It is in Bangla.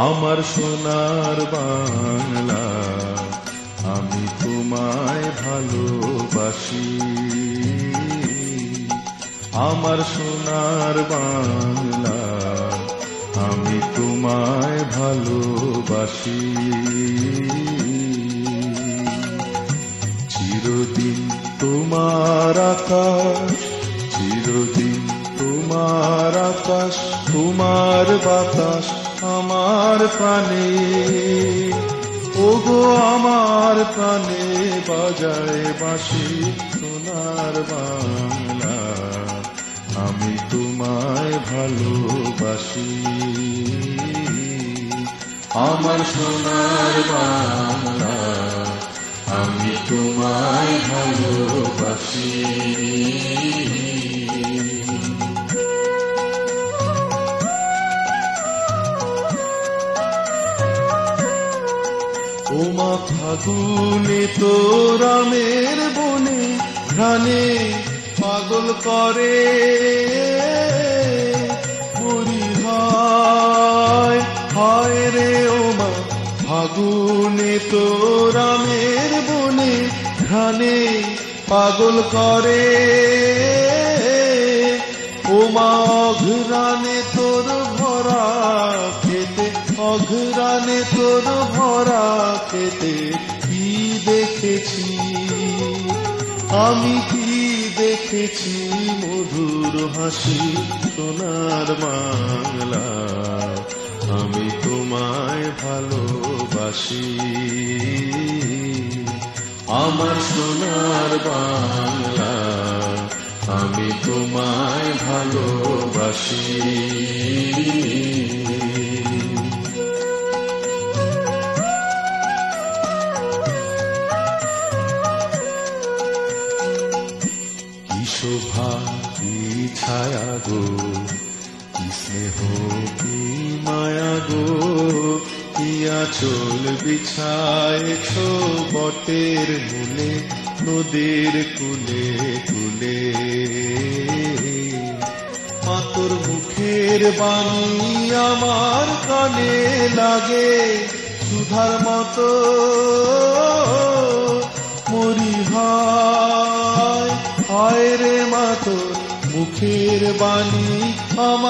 আমার সোনার বাংলা, আমি তোমায় ভালোবাসি। আমার সোনার বাংলা, আমি তোমায় ভালোবাসি। চিরদিন তোমার আকাশ, চিরদিন তোমার আকাশ, তোমার বাতাস আমার প্রাণে, ওগো আমার প্রাণে বাজায় বাঁশি। সোনার বাংলা, আমি তোমায় ভালোবাসি। আমার সোনার বাংলা, আমি তোমায় ভালোবাসি। ওমা ফাগুনে তোর আমের বনে ঘ্রাণে পাগল করে, মরি হায় হায় রে। ওমা ফাগুনে তোর আমের বনে ঘ্রাণে পাগল করে, ওমা অঘ্রাণে তোর ভরা খেতে, অঘ্রাণে তোর ভরা খেতে কি দেখেছি আমি, কি দেখেছি মধুর হাসি। সোনার বাংলা, আমি তোমায় ভালোবাসি। আমার সোনার বাংলা, আমি তোমায় ভালোবাসি। কি শোভা কি ছায়া গো, কি স্নেহ কি মায়া গো, কি আঁচল বিছায়েছ বটের মূলে, নদীর কূলে কূলে। মা তোর মুখের বাণী আমার কানে লাগে সুধার মতো, মরি হায় হায় রে। মা তোর মুখের বাণী আমার